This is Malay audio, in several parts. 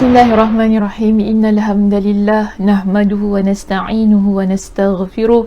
Bismillahirrahmanirrahim. Innal hamdalillah nahmaduhu wa nasta'inuhu wa nastaghfiruh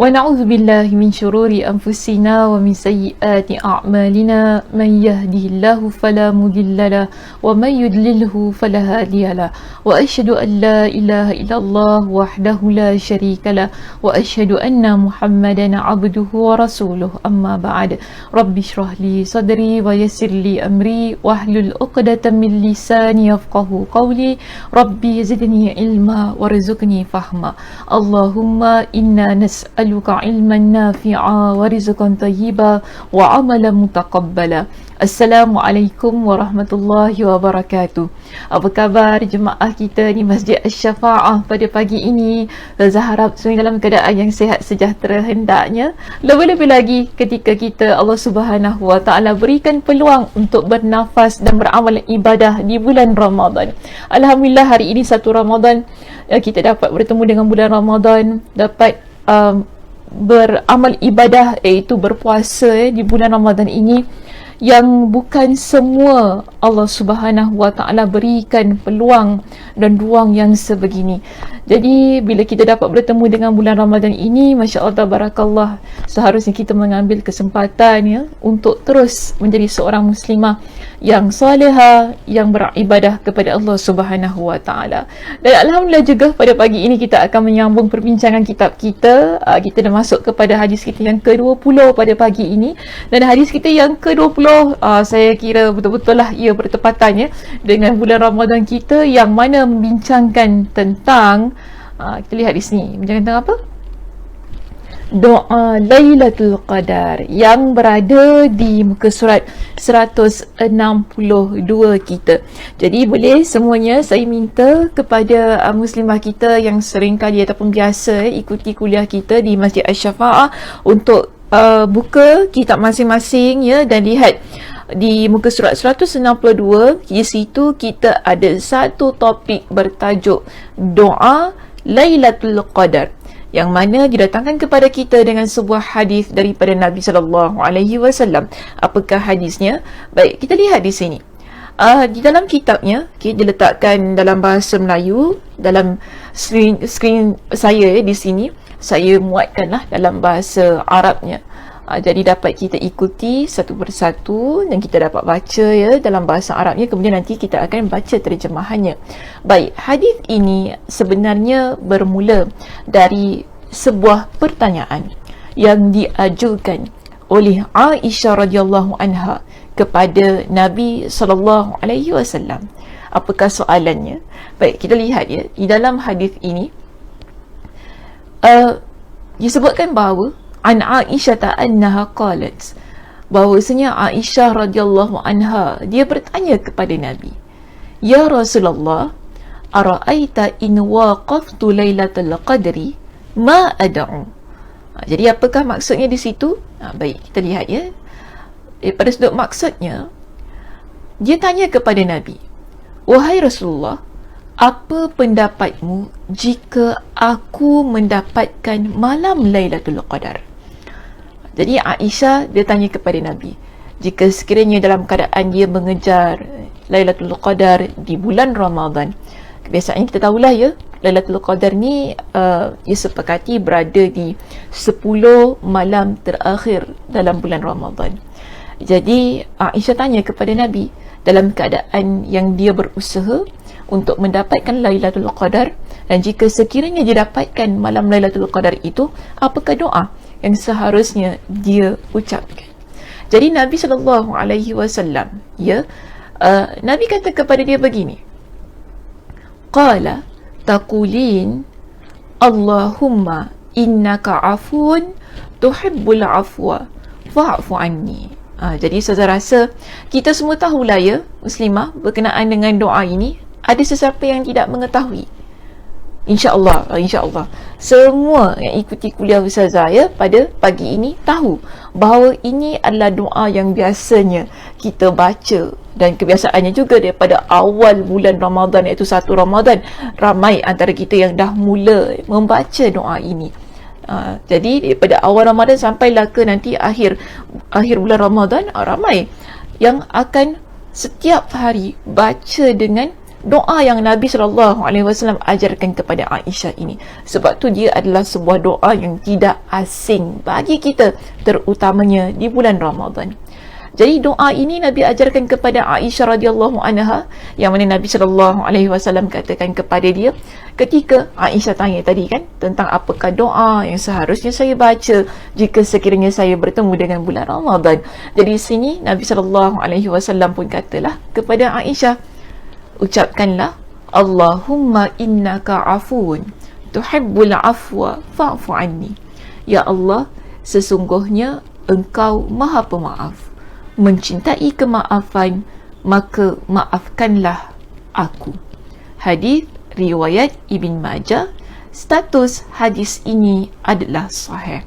wa na'udzu billahi min shururi anfusina wa min sayyiati a'malina. Man yahdihillahu fala mudhillalah wa man yudlilhu fala hadiyalah. Wa asyhadu an la ilaha illallah wahdahu la syarikalah wa asyhadu anna Muhammadan 'abduhu wa rasuluh. Amma ba'd. Rabbi shrah li sadri wa yassir li amri wahlul 'uqdatam min lisani yafqahu qawli. Rabbi zidni ilma warzuqni fahma. Allahumma inna nas'aluka ilman nafi'a wa rizqan thayyiba wa amalan mutaqabbala. Assalamualaikum warahmatullahi wabarakatuh. Apa khabar jemaah kita di Masjid Asy-Syafa'ah pada pagi ini? Saya harap semua dalam keadaan yang sihat sejahtera hendaknya. Lebih-lebih lagi ketika kita Allah Subhanahu Wa Taala berikan peluang untuk bernafas dan beramal ibadah di bulan Ramadan. Alhamdulillah hari ini 1 Ramadan, kita dapat bertemu dengan bulan Ramadan, dapat beramal ibadah iaitu berpuasa di bulan Ramadan ini, yang bukan semua Allah Subhanahu Wa Taala berikan peluang dan ruang yang sebegini. Jadi bila kita dapat bertemu dengan bulan Ramadan ini, masya-Allah tabarakallah, seharusnya kita mengambil kesempatan ya untuk terus menjadi seorang muslimah yang salihah, yang beribadah kepada Allah Subhanahu Wa Taala. Dan alhamdulillah juga pada pagi ini kita akan menyambung perbincangan kitab kita. Kita dah masuk kepada hadis kita yang ke-20 pada pagi ini, dan hadis kita yang ke-20 saya kira betul-betul lah ia bertepatan ya dengan bulan Ramadan kita, yang mana membincangkan tentang kita lihat di sini, membincangkan tentang apa? Doa Lailatul Qadar yang berada di muka surat 162 kita. Jadi boleh semuanya saya minta kepada muslimah kita yang sering kali ataupun biasa ikuti kuliah kita di Masjid Asy-Syafa'ah untuk buka kitab masing-masing ya, dan lihat di muka surat 162. Di situ kita ada satu topik bertajuk Doa Lailatul Qadar, yang mana didatangkan kepada kita dengan sebuah hadis daripada Nabi sallallahu alaihi wasallam. Apakah hadisnya? Baik, kita lihat di sini. Di dalam kitabnya kita letakkan dalam bahasa Melayu dalam skrin saya di sini. Saya muatkanlah dalam bahasa Arabnya. Jadi dapat kita ikuti satu persatu dan kita dapat baca ya dalam bahasa Arabnya, kemudian nanti kita akan baca terjemahannya. Baik, hadis ini sebenarnya bermula dari sebuah pertanyaan yang diajukan oleh Aisyah radhiyallahu anha kepada Nabi sallallahu alaihi wasallam. Apakah soalannya? Baik, kita lihat ya. Di dalam hadis ini disebutkan bahawa an Aisyah annaha qalat, bahawasanya Aisyah radhiyallahu anha dia bertanya kepada Nabi, ya Rasulullah, ara'aita in waqaftu lailatul qadri ma ad'u. Jadi apakah maksudnya di situ? Baik, kita lihat ya. Daripada sudut maksudnya, dia tanya kepada Nabi, wahai Rasulullah, apa pendapatmu jika aku mendapatkan malam Lailatul Qadar? Jadi Aisyah dia tanya kepada Nabi, jika sekiranya dalam keadaan dia mengejar Lailatul Qadar di bulan Ramadan. Kebiasaannya kita tahulah ya, Lailatul Qadar ni ia sepakati berada di 10 malam terakhir dalam bulan Ramadan. Jadi Aisyah tanya kepada Nabi, dalam keadaan yang dia berusaha untuk mendapatkan Lailatul Qadar, dan jika sekiranya dia dapatkan malam Lailatul Qadar itu, apakah doa yang seharusnya dia ucapkan? Jadi Nabi sallallahu alaihi wasallam ya, Nabi kata kepada dia begini, qala taqulin Allahumma innaka afun tuhibbul afwa fa'fu anni. Jadi saya rasa kita semua tahulah ya muslimah, berkenaan dengan doa ini. Ada sesiapa yang tidak mengetahui? InsyaAllah semua yang ikuti kuliah Ustazah ya pada pagi ini tahu bahawa ini adalah doa yang biasanya kita baca, dan kebiasaannya juga daripada awal bulan Ramadan, iaitu 1 Ramadan, ramai antara kita yang dah mula membaca doa ini. Jadi daripada awal Ramadan sampailah ke nanti akhir bulan Ramadan, ramai yang akan setiap hari baca dengan doa yang Nabi SAW ajarkan kepada Aisyah ini. Sebab tu dia adalah sebuah doa yang tidak asing bagi kita, terutamanya di bulan Ramadan. Jadi doa ini Nabi ajarkan kepada Aisyah radhiyallahu anha, yang mana Nabi SAW katakan kepada dia ketika Aisyah tanya tadi kan tentang apakah doa yang seharusnya saya baca jika sekiranya saya bertemu dengan bulan Ramadan. Jadi sini Nabi SAW pun katalah kepada Aisyah, ucapkanlah Allahumma innaka afuun tuhibbul afwa fa'fu anni. Ya Allah, sesungguhnya engkau maha pemaaf, mencintai kemaafan, maka maafkanlah aku. Hadis riwayat Ibn Majah. Status hadis ini adalah sahih.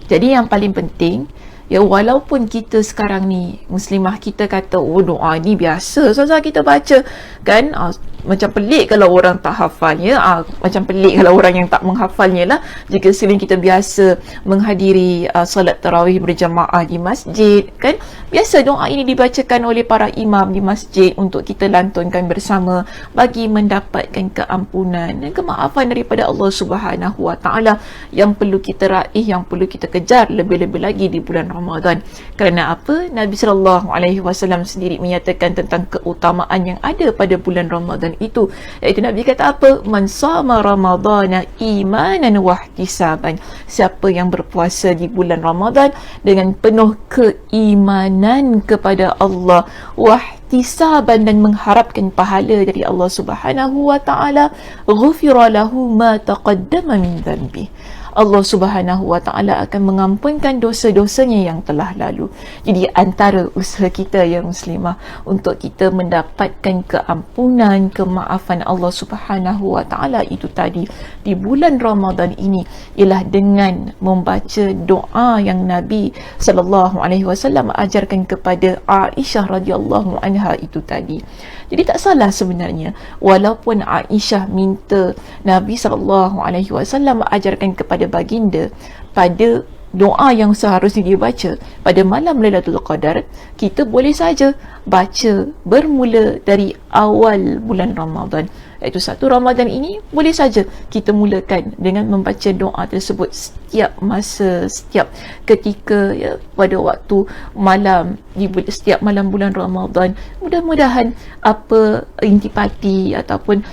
Jadi yang paling penting, ya, walaupun kita sekarang ni muslimah, kita kata oh doa ni biasa saja kita baca kan, macam pelik kalau orang tak hafalnya, macam pelik kalau orang yang tak menghafalnya lah. Jika sekiranya kita biasa menghadiri solat tarawih berjamaah di masjid kan, biasa doa ini dibacakan oleh para imam di masjid untuk kita lantunkan bersama bagi mendapatkan keampunan dan kemaafan daripada Allah Subhanahu Wa Taala, yang perlu kita raih, yang perlu kita kejar lebih-lebih lagi di bulan Ramadan. Kerana apa? Nabi SAW sendiri menyatakan tentang keutamaan yang ada pada bulan Ramadan itu, iaitu Nabi kata apa? Man sama Ramadana imanan wahtisaban. Siapa yang berpuasa di bulan Ramadan dengan penuh keimanan kepada Allah, wahtisaban, dan mengharapkan pahala dari Allah Subhanahu Wa Taala, ghufira lahu ma taqaddama min dhanbi. Allah Subhanahu Wa Taala akan mengampunkan dosa-dosanya yang telah lalu. Jadi antara usaha kita ya muslimah untuk kita mendapatkan keampunan, kemaafan Allah Subhanahu Wa Taala itu tadi di bulan Ramadan ini ialah dengan membaca doa yang Nabi SAW ajarkan kepada Aisyah radhiyallahu anha itu tadi. Jadi tak salah sebenarnya walaupun Aisyah minta Nabi SAW ajarkan kepada baginda pada doa yang seharusnya dia baca pada malam Lailatul Qadar, kita boleh saja baca bermula dari awal bulan Ramadan, iaitu 1 Ramadan ini boleh saja kita mulakan dengan membaca doa tersebut setiap masa, setiap ketika ya, pada waktu malam di setiap malam bulan Ramadan. Mudah-mudahan apa intipati ataupun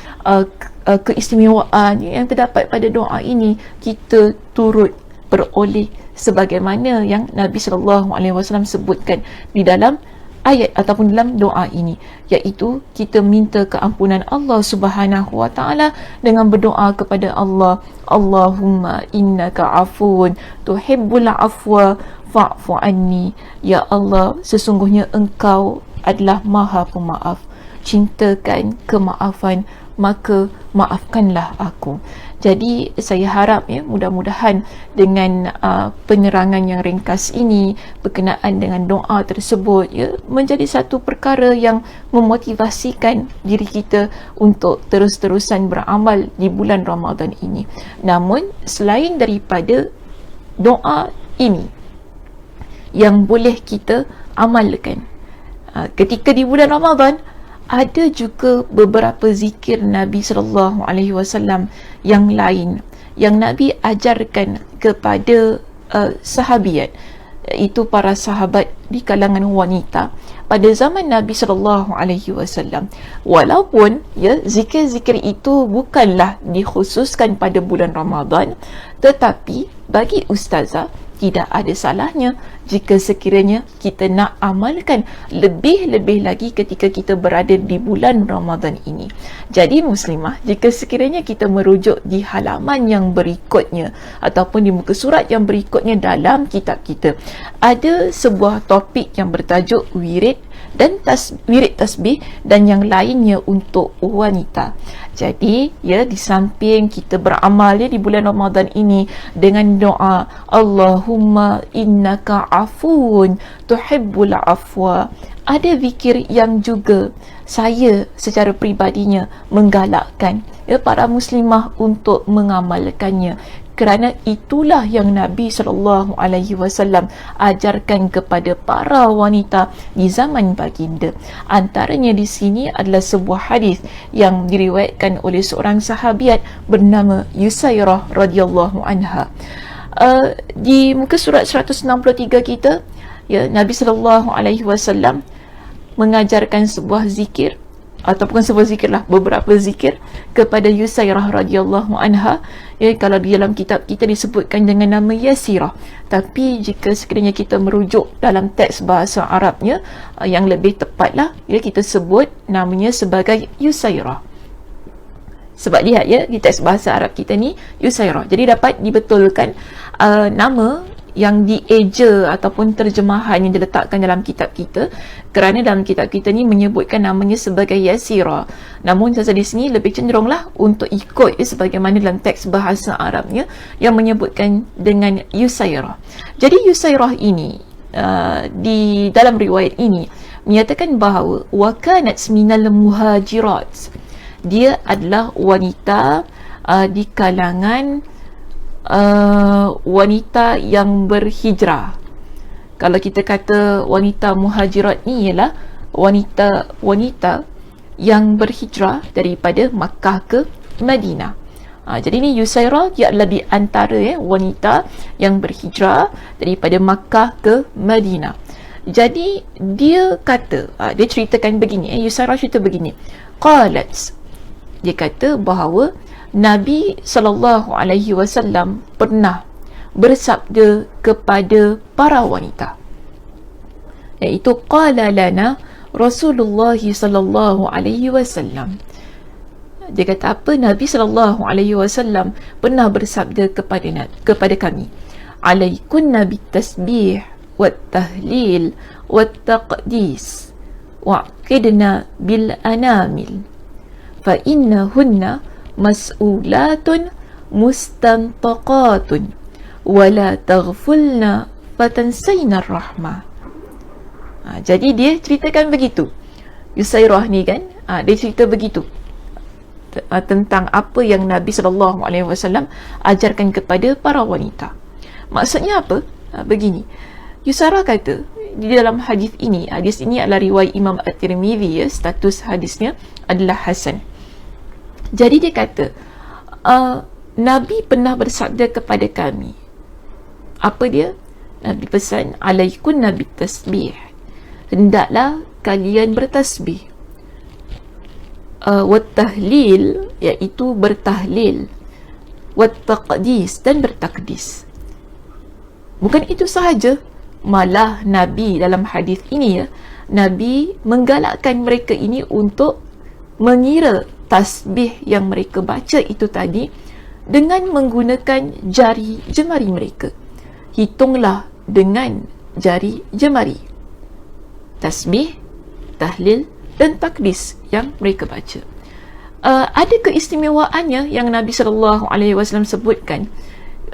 keistimewaan yang terdapat pada doa ini kita turut beroleh sebagaimana yang Nabi SAW sebutkan di dalam ayat ataupun dalam doa ini, iaitu kita minta keampunan Allah Subhanahu Wa Taala dengan berdoa kepada Allah, Allahumma innaka afuun tuhibbul afwa fa'fu anni. Ya Allah, sesungguhnya engkau adalah maha pemaaf, cintakan kemaafan, maka maafkanlah aku. Jadi saya harap ya mudah-mudahan dengan penerangan yang ringkas ini berkenaan dengan doa tersebut ya menjadi satu perkara yang memotivasikan diri kita untuk terus-terusan beramal di bulan Ramadan ini. Namun selain daripada doa ini yang boleh kita amalkan ketika di bulan Ramadan, ada juga beberapa zikir Nabi SAW yang lain yang Nabi ajarkan kepada sahabiat, iaitu para sahabat di kalangan wanita pada zaman Nabi SAW. Walaupun ya zikir-zikir itu bukanlah dikhususkan pada bulan Ramadan, tetapi bagi ustazah tidak ada salahnya jika sekiranya kita nak amalkan lebih-lebih lagi ketika kita berada di bulan Ramadan ini. Jadi muslimah, jika sekiranya kita merujuk di halaman yang berikutnya ataupun di muka surat yang berikutnya dalam kitab kita, ada sebuah topik yang bertajuk wirid dan wirid tasbih dan yang lainnya untuk wanita. Jadi ya, di samping kita beramal ya di bulan Ramadan ini dengan doa Allahumma innaka afuun tuhibbul afwa, ada zikir yang juga saya secara peribadinya menggalakkan ya para muslimah untuk mengamalkannya kerana itulah yang Nabi SAW ajarkan kepada para wanita di zaman baginda. Antaranya di sini adalah sebuah hadis yang diriwayatkan oleh seorang sahabiat bernama Yusairah radhiyallahu anha. Di muka surat 163 kita, ya, Nabi SAW mengajarkan sebuah zikir, ataupun sebuah zikir lah, beberapa zikir kepada Yusairah radhiyallahu anha. Ya, kalau di dalam kitab kita disebutkan dengan nama Yasirah, tapi jika sekiranya kita merujuk dalam teks bahasa Arabnya, yang lebih tepatlah, ya, kita sebut namanya sebagai Yusairah. Sebab lihat, ya, di teks bahasa Arab kita ni Yusairah, jadi dapat dibetulkan nama yang dieja ataupun terjemahan yang diletakkan dalam kitab kita, kerana dalam kitab kita ni menyebutkan namanya sebagai Yasira. Namun di sini lebih cenderunglah untuk ikut, sebagaimana dalam teks bahasa Arabnya yang menyebutkan dengan Yusairah. Jadi Yusairah ini, di dalam riwayat ini menyatakan bahawa wa kanat minal muhajirat, dia adalah wanita di kalangan wanita yang berhijrah. Kalau kita kata wanita muhajirat ni ialah wanita yang berhijrah daripada Makkah ke Madinah. Jadi ni Yusairah, dia adalah di antara wanita yang berhijrah daripada Makkah ke Madinah. Jadi dia kata, dia ceritakan begini, Yusairah cerita begini. Qalat, dia kata bahawa Nabi SAW pernah bersabda kepada para wanita, iaitu qala lana Rasulullah SAW. Dia kata apa? Nabi SAW pernah bersabda kepada kami, alaikunna bitasbih wat tahlil wat taqdis wa'qidna bil anamil fa innahunna mas'ulatun mustantaqatun wala taghfulna fatansayna rahmah. Jadi dia ceritakan begitu, Yusairah ni kan, dia cerita begitu tentang apa yang Nabi SAW ajarkan kepada para wanita. Maksudnya apa? Begini, Yusairah kata di dalam hadis ini adalah riwayat Imam At-Tirmidzi, ya, status hadisnya adalah hasan. Jadi dia kata, Nabi pernah bersabda kepada kami. Apa dia? Nabi pesan, alaikun nabi tasbih, hendaklah kalian bertasbih, wat tahlil, iaitu bertahlil, wat taqdis, dan bertakdis. Bukan itu sahaja, malah Nabi dalam hadis ini, ya, Nabi menggalakkan mereka ini untuk mengira tasbih yang mereka baca itu tadi dengan menggunakan jari jemari mereka. Hitunglah dengan jari jemari tasbih, tahlil dan takdis yang mereka baca. Ada keistimewaannya yang Nabi SAW sebutkan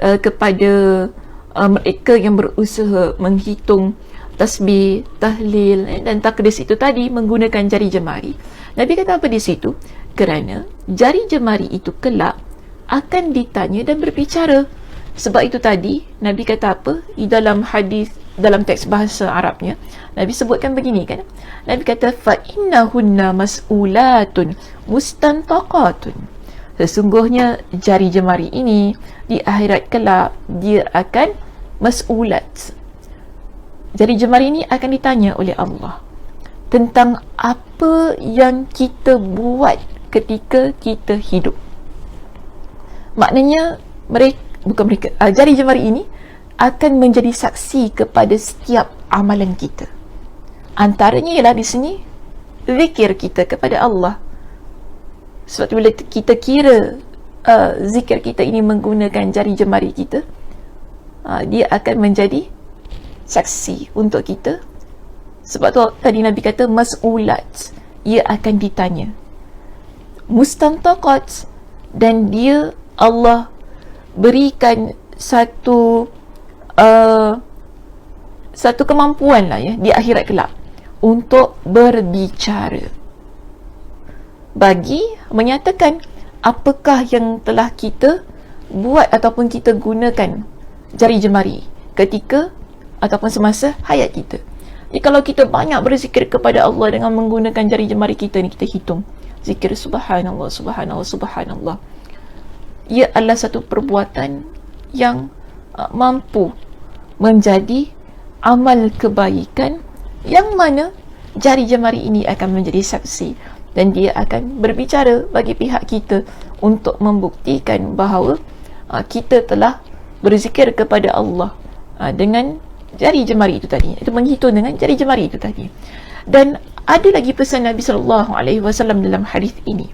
kepada mereka yang berusaha menghitung tasbih, tahlil dan takdis itu tadi menggunakan jari jemari. Nabi kata apa di situ? Kerana jari jemari itu kelak akan ditanya dan berbicara. Sebab itu tadi Nabi kata apa? Di dalam hadis, dalam teks bahasa Arabnya, Nabi sebutkan begini kan? Nabi kata fa innahunna mas'ulatun mustantaqatun. Sesungguhnya jari jemari ini di akhirat kelak dia akan mas'ulat. Jari jemari ini akan ditanya oleh Allah tentang apa yang kita buat ketika kita hidup. Maknanya jari jemari ini akan menjadi saksi kepada setiap amalan kita. Antaranya ialah di sini zikir kita kepada Allah. Sebab tu bila kita kira zikir kita ini menggunakan jari jemari kita, dia akan menjadi saksi untuk kita. Sebab tu tadi Nabi kata mas'ulat, ia akan ditanya. Mustantaqat, dan dia Allah berikan satu kemampuan lah, ya, di akhirat kelak untuk berbicara, bagi menyatakan apakah yang telah kita buat ataupun kita gunakan jari jemari ketika ataupun semasa hayat kita. Jadi kalau kita banyak berzikir kepada Allah dengan menggunakan jari jemari kita ni, kita hitung zikir subhanallah, subhanallah, subhanallah, ia adalah satu perbuatan yang mampu menjadi amal kebaikan yang mana jari jemari ini akan menjadi saksi dan dia akan berbicara bagi pihak kita untuk membuktikan bahawa kita telah berzikir kepada Allah dengan jari jemari itu tadi. Itu menghitung dengan jari jemari itu tadi. Dan ada lagi pesan Nabi SAW dalam hadis ini.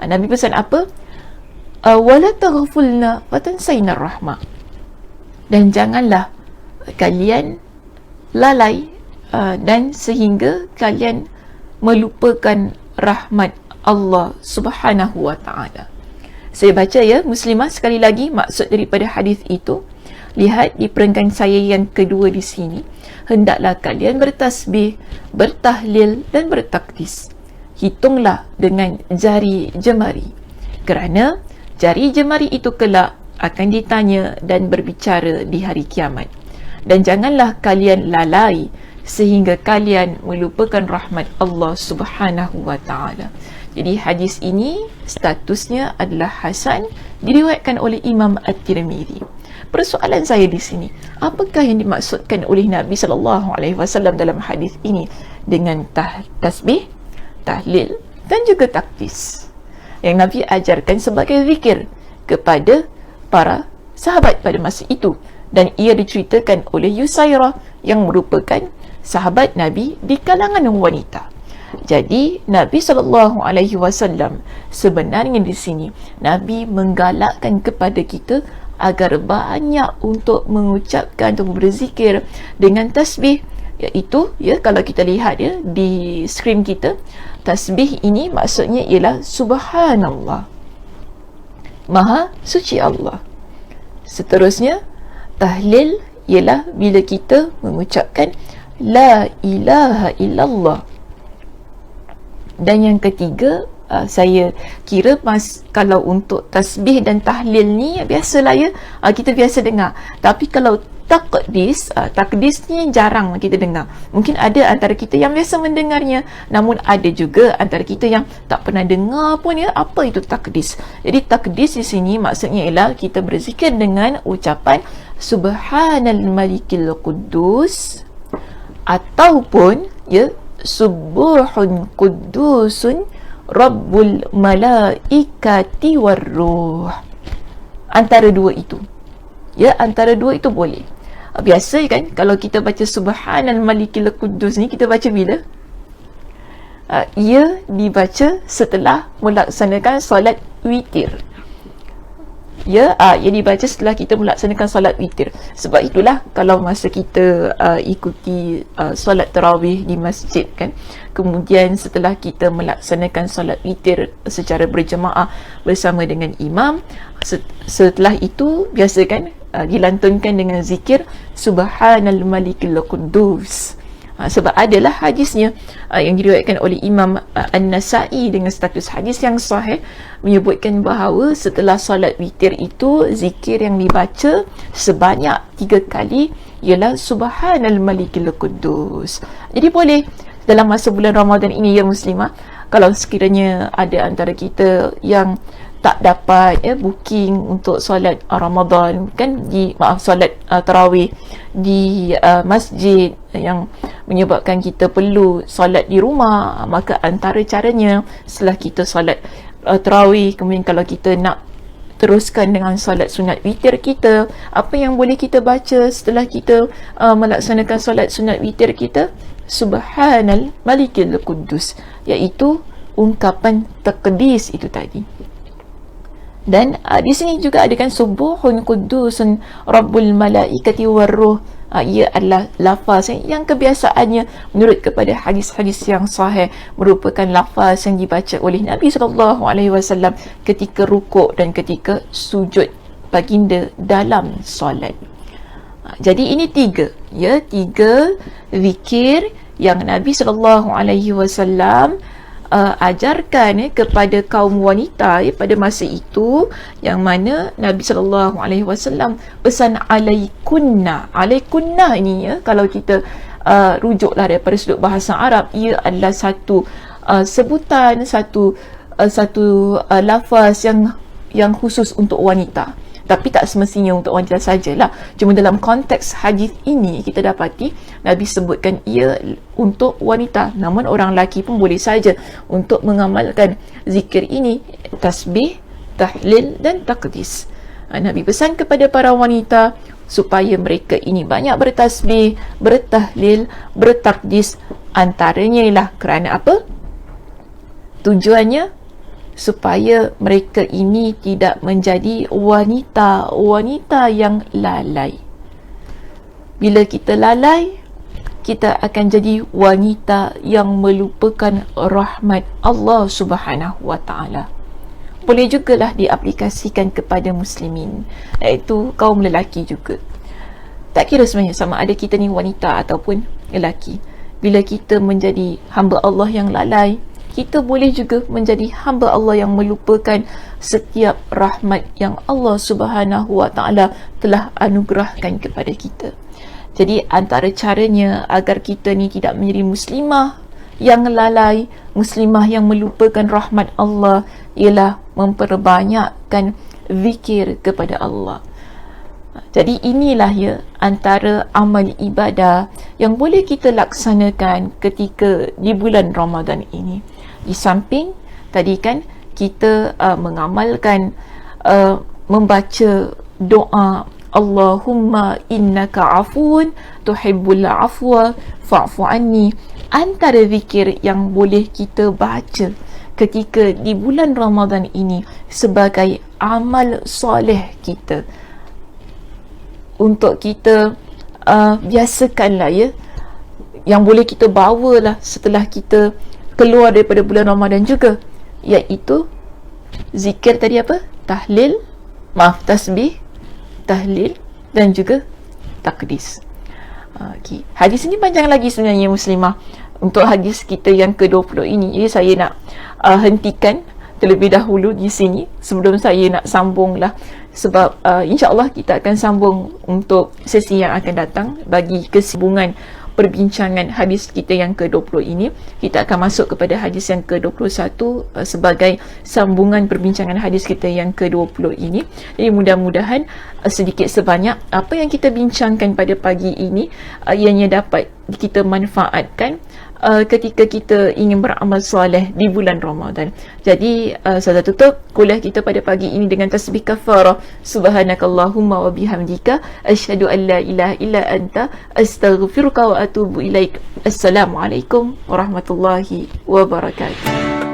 Nabi pesan apa? Wala taghfulna watansayna rahmah. Dan janganlah kalian lalai dan sehingga kalian melupakan rahmat Allah Subhanahu wa taala. Saya baca ya muslimah sekali lagi maksud daripada hadis itu. Lihat di perenggan saya yang kedua di sini. Hendaklah kalian bertasbih, bertahlil dan bertakbis. Hitunglah dengan jari jemari. Kerana jari jemari itu kelak akan ditanya dan berbicara di hari kiamat. Dan janganlah kalian lalai sehingga kalian melupakan rahmat Allah Subhanahu wa taala. Jadi hadis ini statusnya adalah hasan, diriwayatkan oleh Imam At-Tirmizi. Persoalan saya di sini, apakah yang dimaksudkan oleh Nabi SAW dalam hadis ini dengan tasbih, tahlil dan juga takbis yang Nabi ajarkan sebagai zikir kepada para sahabat pada masa itu, dan ia diceritakan oleh Yusairah yang merupakan sahabat Nabi di kalangan wanita. Jadi Nabi SAW sebenarnya di sini Nabi menggalakkan kepada kita agar banyak untuk mengucapkan atau berzikir dengan tasbih, iaitu ya kalau kita lihat ya di skrin kita, tasbih ini maksudnya ialah subhanallah, maha suci Allah. Seterusnya tahlil ialah bila kita mengucapkan la ilaha illallah. Dan yang ketiga, saya kira kalau untuk tasbih dan tahlil ni biasalah ya, kita biasa dengar. Tapi kalau takdis ni jarang kita dengar. Mungkin ada antara kita yang biasa mendengarnya, namun ada juga antara kita yang tak pernah dengar pun ya apa itu takdis. Jadi takdis di sini maksudnya ialah kita berzikir dengan ucapan subhanal malikil quddus ataupun ya subuhun quddusun Rabbul malaikati warruh. Antara dua itu, ya, antara dua itu boleh. Biasa kan kalau kita baca subhanal malikil quddus ni, kita baca bila? Ia dibaca setelah melaksanakan solat witir. Ya, ia dibaca setelah kita melaksanakan solat witir. Sebab itulah kalau masa kita ikuti solat tarawih di masjid kan, kemudian setelah kita melaksanakan solat witir secara berjemaah bersama dengan imam, setelah itu biasa kan dilantunkan dengan zikir subhanal malikil quddus. Sebab adalah hadisnya yang diriwayatkan oleh Imam An-Nasa'i dengan status hadis yang sahih, menyebutkan bahawa setelah solat witir itu zikir yang dibaca sebanyak 3 kali ialah subhanal malikil quddus. Jadi boleh dalam masa bulan Ramadan ini ya muslimah, kalau sekiranya ada antara kita yang tak dapat booking untuk solat Ramadan kan, solat tarawih di masjid yang menyebabkan kita perlu solat di rumah, maka antara caranya setelah kita solat tarawih, kemudian kalau kita nak teruskan dengan solat sunat witir kita, apa yang boleh kita baca setelah kita melaksanakan solat sunat witir kita? Subhanal malikil quddus, iaitu ungkapan takdis itu tadi. Dan di sini juga ada kan subuhun quddusun rabbul malaikati warruh. Ia adalah lafaz yang kebiasaannya menurut kepada hadis-hadis yang sahih merupakan lafaz yang dibaca oleh Nabi SAW ketika rukuk dan ketika sujud baginda dalam solat. Jadi ini tiga zikir yang Nabi SAW ajarkan kepada kaum wanita pada masa itu, yang mana Nabi SAW pesan alaikunna. Alaikunna ni kalau kita rujuklah daripada sudut bahasa Arab, ia adalah satu sebutan, satu lafaz yang khusus untuk wanita. Tapi tak semestinya untuk wanita sajalah. Cuma dalam konteks hadis ini kita dapati Nabi sebutkan ia untuk wanita. Namun orang lelaki pun boleh saja untuk mengamalkan zikir ini, tasbih, tahlil dan taqdis. Nabi pesan kepada para wanita supaya mereka ini banyak bertasbih, bertahlil, bertaqdis. Antaranya ialah kerana apa? Tujuannya supaya mereka ini tidak menjadi wanita yang lalai. Bila kita lalai, kita akan jadi wanita yang melupakan rahmat Allah Subhanahu wa taala. Boleh jugalah diaplikasikan kepada muslimin, iaitu kaum lelaki juga. Tak kira sebenarnya sama ada kita ni wanita ataupun lelaki. Bila kita menjadi hamba Allah yang lalai, kita boleh juga menjadi hamba Allah yang melupakan setiap rahmat yang Allah Subhanahu wa taala telah anugerahkan kepada kita. Jadi antara caranya agar kita ni tidak menjadi muslimah yang lalai, muslimah yang melupakan rahmat Allah, ialah memperbanyakkan zikir kepada Allah. Jadi inilah antara amal ibadah yang boleh kita laksanakan ketika di bulan Ramadan ini. Di samping tadi kan kita mengamalkan membaca doa Allahumma innaka afuun tuhibbul afwa fa'fu anni. Antara zikir yang boleh kita baca ketika di bulan Ramadan ini sebagai amal soleh kita, untuk kita biasakanlah yang boleh kita bawalah setelah kita keluar daripada bulan Ramadan juga, iaitu zikir tadi apa? Tasbih, tahlil dan juga taqdis. Okay. Hadis ini panjang lagi sebenarnya muslimah. Untuk hadis kita yang ke-20 ini, jadi saya nak hentikan terlebih dahulu di sini sebelum saya nak sambunglah, sebab insya-Allah kita akan sambung untuk sesi yang akan datang. Bagi kesambungan perbincangan hadis kita yang ke-20 ini, kita akan masuk kepada hadis yang ke-21 sebagai sambungan perbincangan hadis kita yang ke-20 ini. Jadi mudah-mudahan sedikit sebanyak apa yang kita bincangkan pada pagi ini ianya dapat kita manfaatkan ketika kita ingin beramal soleh di bulan Ramadan. Jadi saya tutup kuliah kita pada pagi ini dengan tasbih kafarah. Subhanakallahumma wa bihamdika asyhadu an la ilaha illa anta astaghfiruka wa atubu ilaik. Assalamualaikum warahmatullahi wabarakatuh.